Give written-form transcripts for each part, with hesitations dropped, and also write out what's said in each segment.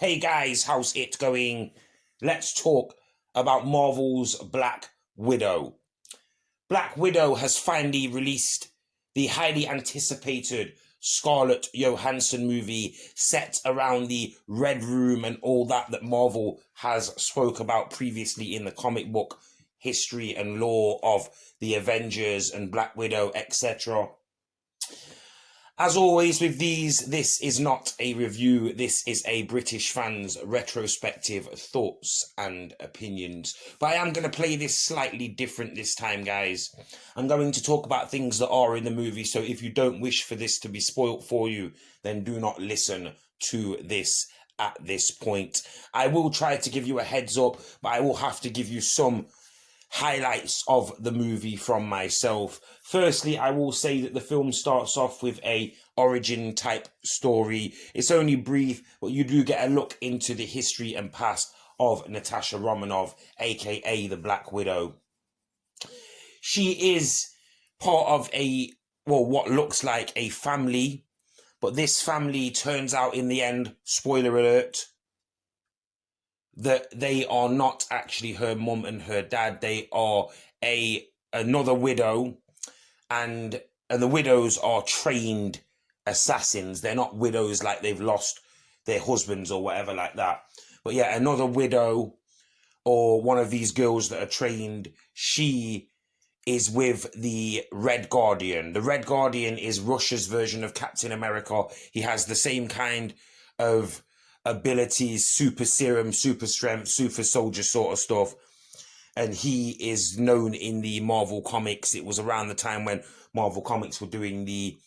Hey guys, how's it going? Let's talk about Marvel's Black Widow. Black Widow has finally released the highly anticipated Scarlett Johansson movie set around the Red Room and all that Marvel has spoke about previously in the comic book history and lore of the Avengers and Black Widow, etc. As always with these, this is not a review, this is a British fans' retrospective thoughts and opinions. But I am going to play this slightly different this time, guys. I'm going to talk about things that are in the movie, so if you don't wish for this to be spoilt for you, then do not listen to this at this point. I will try to give you a heads up, but I will have to give you some highlights of the movie from myself. Firstly, I will say that the film starts off with a origin type story. It's only brief, but you do get a look into the history and past of Natasha Romanoff, aka the Black Widow. She is part of what looks like a family, but this family turns out in the end, spoiler alert, that they are not actually her mum and her dad. They are another widow, and the widows are trained assassins. They're not widows like they've lost their husbands or whatever like that. But yeah, another widow or one of these girls that are trained, she is with the Red Guardian. The Red Guardian is Russia's version of Captain America. He has the same kind of abilities, super serum, super strength, super soldier sort of stuff. And he is known in the Marvel Comics. It was around the time when Marvel Comics were doing the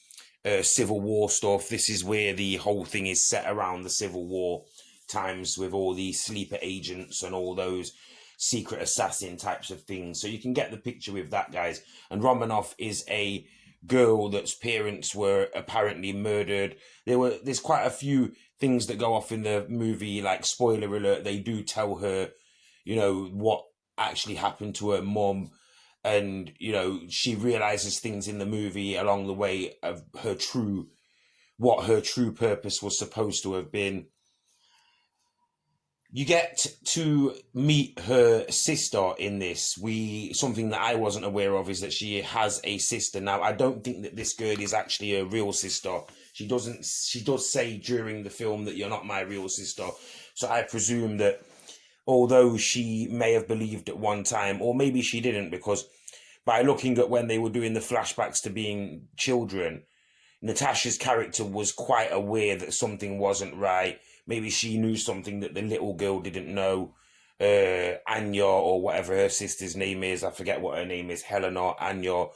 Civil War stuff. This is where the whole thing is set around the Civil War times with all the sleeper agents and all those secret assassin types of things. So you can get the picture with that, guys. And Romanoff is a girl that's parents were apparently murdered. There's quite a few things that go off in the movie, like spoiler alert, they do tell her, what actually happened to her mom, and she realizes things in the movie along the way of what her true purpose was supposed to have been. You get to meet her sister in this. Something that I wasn't aware of is that she has a sister. Now, I don't think that this girl is actually a real sister. She does say during the film that you're not my real sister. So I presume that although she may have believed at one time, or maybe she didn't, because by looking at when they were doing the flashbacks to being children, Natasha's character was quite aware that something wasn't right. Maybe she knew something that the little girl didn't know. Anya, or whatever her sister's name is, I forget what her name is, Helena, Anya,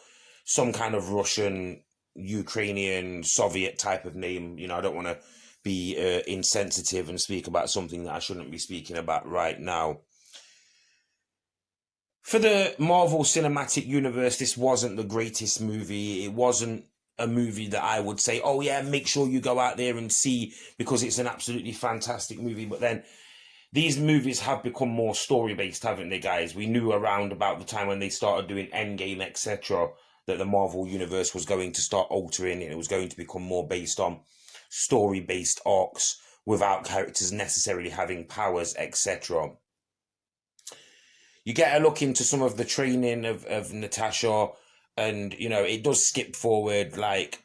some kind of Russian, Ukrainian, Soviet type of name. I don't want to be insensitive and speak about something that I shouldn't be speaking about right now. For the Marvel Cinematic Universe, this wasn't the greatest movie. It wasn't a movie that I would say, oh yeah, make sure you go out there and see, because it's an absolutely fantastic movie. But then these movies have become more story-based, haven't they, guys? We knew around about the time when they started doing Endgame, etc., that the Marvel Universe was going to start altering, and it was going to become more based on story-based arcs without characters necessarily having powers, etc. You get a look into some of the training of Natasha, and it does skip forward like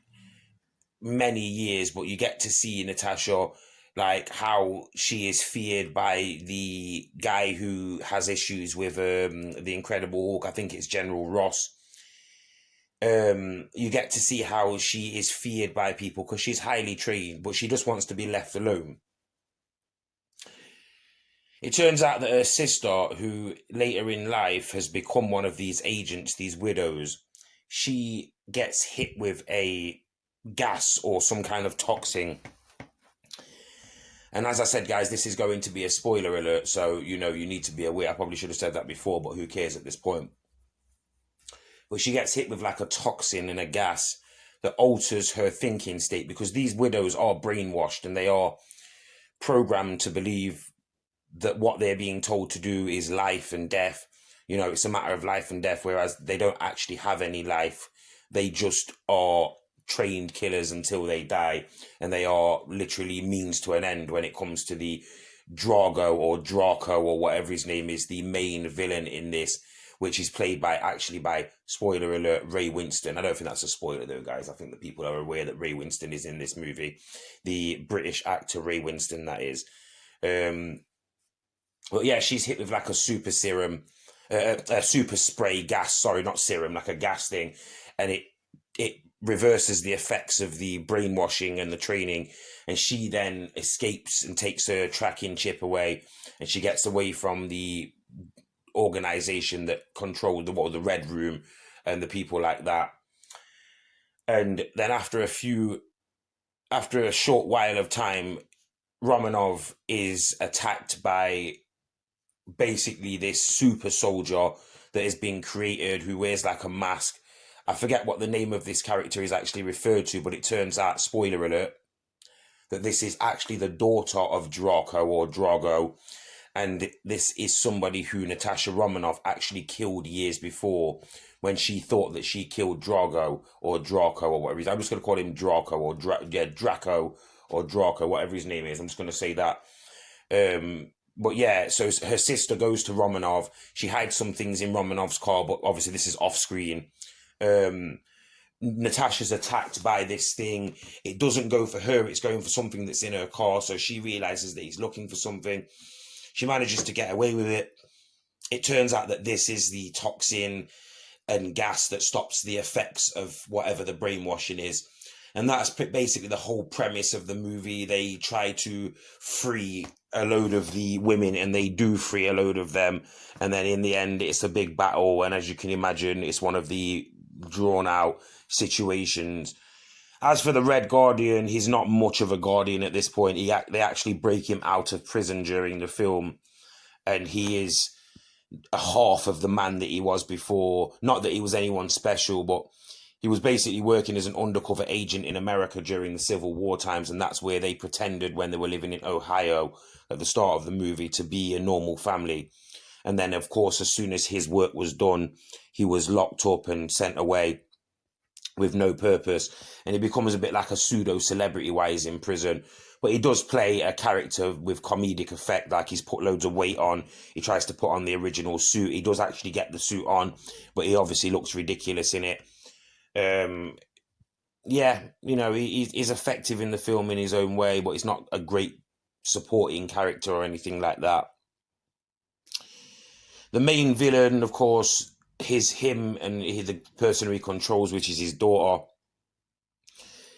many years, but you get to see Natasha, like how she is feared by the guy who has issues with the Incredible Hulk. I think it's General Ross. You get to see how she is feared by people because she's highly trained, but she just wants to be left alone. It turns out that her sister, who later in life has become one of these agents, these widows, she gets hit with a gas or some kind of toxin. And as I said, guys, this is going to be a spoiler alert, so you need to be aware. I probably should have said that before, but who cares at this point? But she gets hit with like a toxin and a gas that alters her thinking state, because these widows are brainwashed and they are programmed to believe that what they're being told to do is life and death. It's a matter of life and death, whereas they don't actually have any life. They just are trained killers until they die, and they are literally means to an end when it comes to the Drago or Draco or whatever his name is, the main villain in this, which is played by spoiler alert, Ray Winston. I don't think that's a spoiler though, guys. I think the people are aware that Ray Winston is in this movie, the British actor Ray Winston, that is. But yeah, she's hit with like a super serum, a super spray gas. Sorry, not serum, like a gas thing, and it reverses the effects of the brainwashing and the training, and she then escapes and takes her tracking chip away, and she gets away from the organization that controlled the Red Room and the people like that. And then after a short while of time, Romanov is attacked by basically this super soldier that has been created, who wears like a mask. I forget what the name of this character is actually referred to, but it turns out, spoiler alert, that this is actually the daughter of Draco or Drago, and this is somebody who Natasha Romanoff actually killed years before, when she thought that she killed Drago or Draco or whatever. I'm just going to call him Draco or Draco or Draco, whatever his name is. I'm just going to say that. But yeah, so her sister goes to Romanov. She hides some things in Romanov's car, but obviously this is off screen. Natasha's attacked by this thing. It doesn't go for her, it's going for something that's in her car. So she realizes that he's looking for something. She manages to get away with it. It turns out that this is the toxin and gas that stops the effects of whatever the brainwashing is. And that's basically the whole premise of the movie. They try to free a load of the women, and they do free a load of them. And then in the end, it's a big battle. And as you can imagine, it's one of the drawn out situations. As for the Red Guardian, he's not much of a Guardian at this point. They actually break him out of prison during the film. And he is a half of the man that he was before. Not that he was anyone special, but he was basically working as an undercover agent in America during the Civil War times, and that's where they pretended, when they were living in Ohio at the start of the movie, to be a normal family. And then, of course, as soon as his work was done, he was locked up and sent away with no purpose. And he becomes a bit like a pseudo-celebrity while he's in prison. But he does play a character with comedic effect, like he's put loads of weight on. He tries to put on the original suit. He does actually get the suit on, but he obviously looks ridiculous in it. Yeah, you know, he's effective in the film in his own way, but he's not a great supporting character or anything like that. The main villain, of course, is him and the person who he controls, which is his daughter.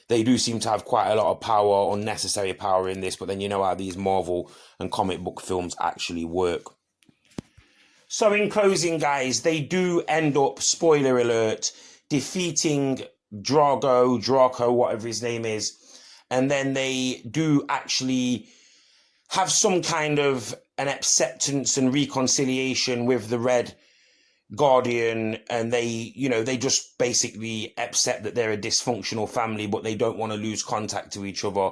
They do seem to have quite a lot of power, unnecessary power in this, but then you know how these Marvel and comic book films actually work. So in closing, guys, they do end up, spoiler alert, defeating Draco, whatever his name is, and then they do actually have some kind of an acceptance and reconciliation with the Red Guardian, and they just basically accept that they're a dysfunctional family, but they don't want to lose contact to each other,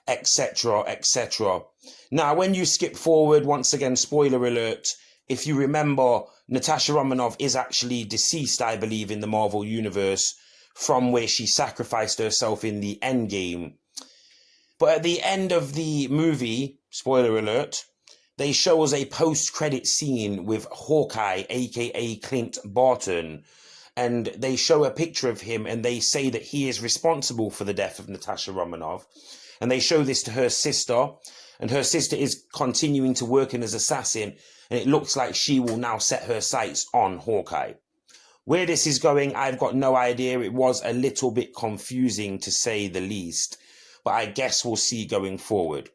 etc., etc. Now, when you skip forward, once again, spoiler alert, if you remember, Natasha Romanoff is actually deceased, I believe, in the Marvel Universe, from where she sacrificed herself in the Endgame. But at the end of the movie, spoiler alert, they show us a post-credit scene with Hawkeye, aka Clint Barton, and they show a picture of him, and they say that he is responsible for the death of Natasha Romanoff. And they show this to her sister, and her sister is continuing to work as an assassin, and it looks like she will now set her sights on Hawkeye. Where this is going, I've got no idea. It was a little bit confusing, to say the least, but I guess we'll see going forward.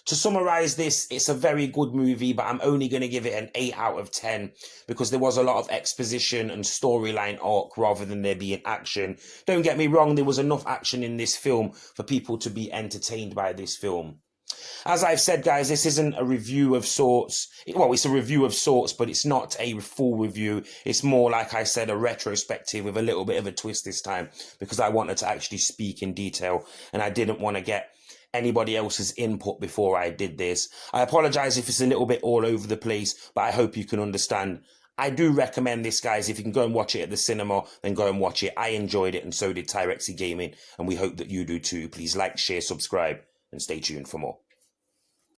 To summarize this, it's a very good movie, but I'm only going to give it an 8 out of 10 because there was a lot of exposition and storyline arc rather than there being action. Don't get me wrong, there was enough action in this film for people to be entertained by this film. As I've said, guys, this isn't a review of sorts. Well, it's a review of sorts, but it's not a full review. It's more, like I said, a retrospective with a little bit of a twist this time, because I wanted to actually speak in detail and I didn't want to get anybody else's input before I did this. I apologize if it's a little bit all over the place, but I hope you can understand I do recommend this, guys. If you can go and watch it at the cinema, then go and watch it. I enjoyed it, and so did Tyrexy Gaming, and we hope that you do too. Please like, share, subscribe, and stay tuned for more.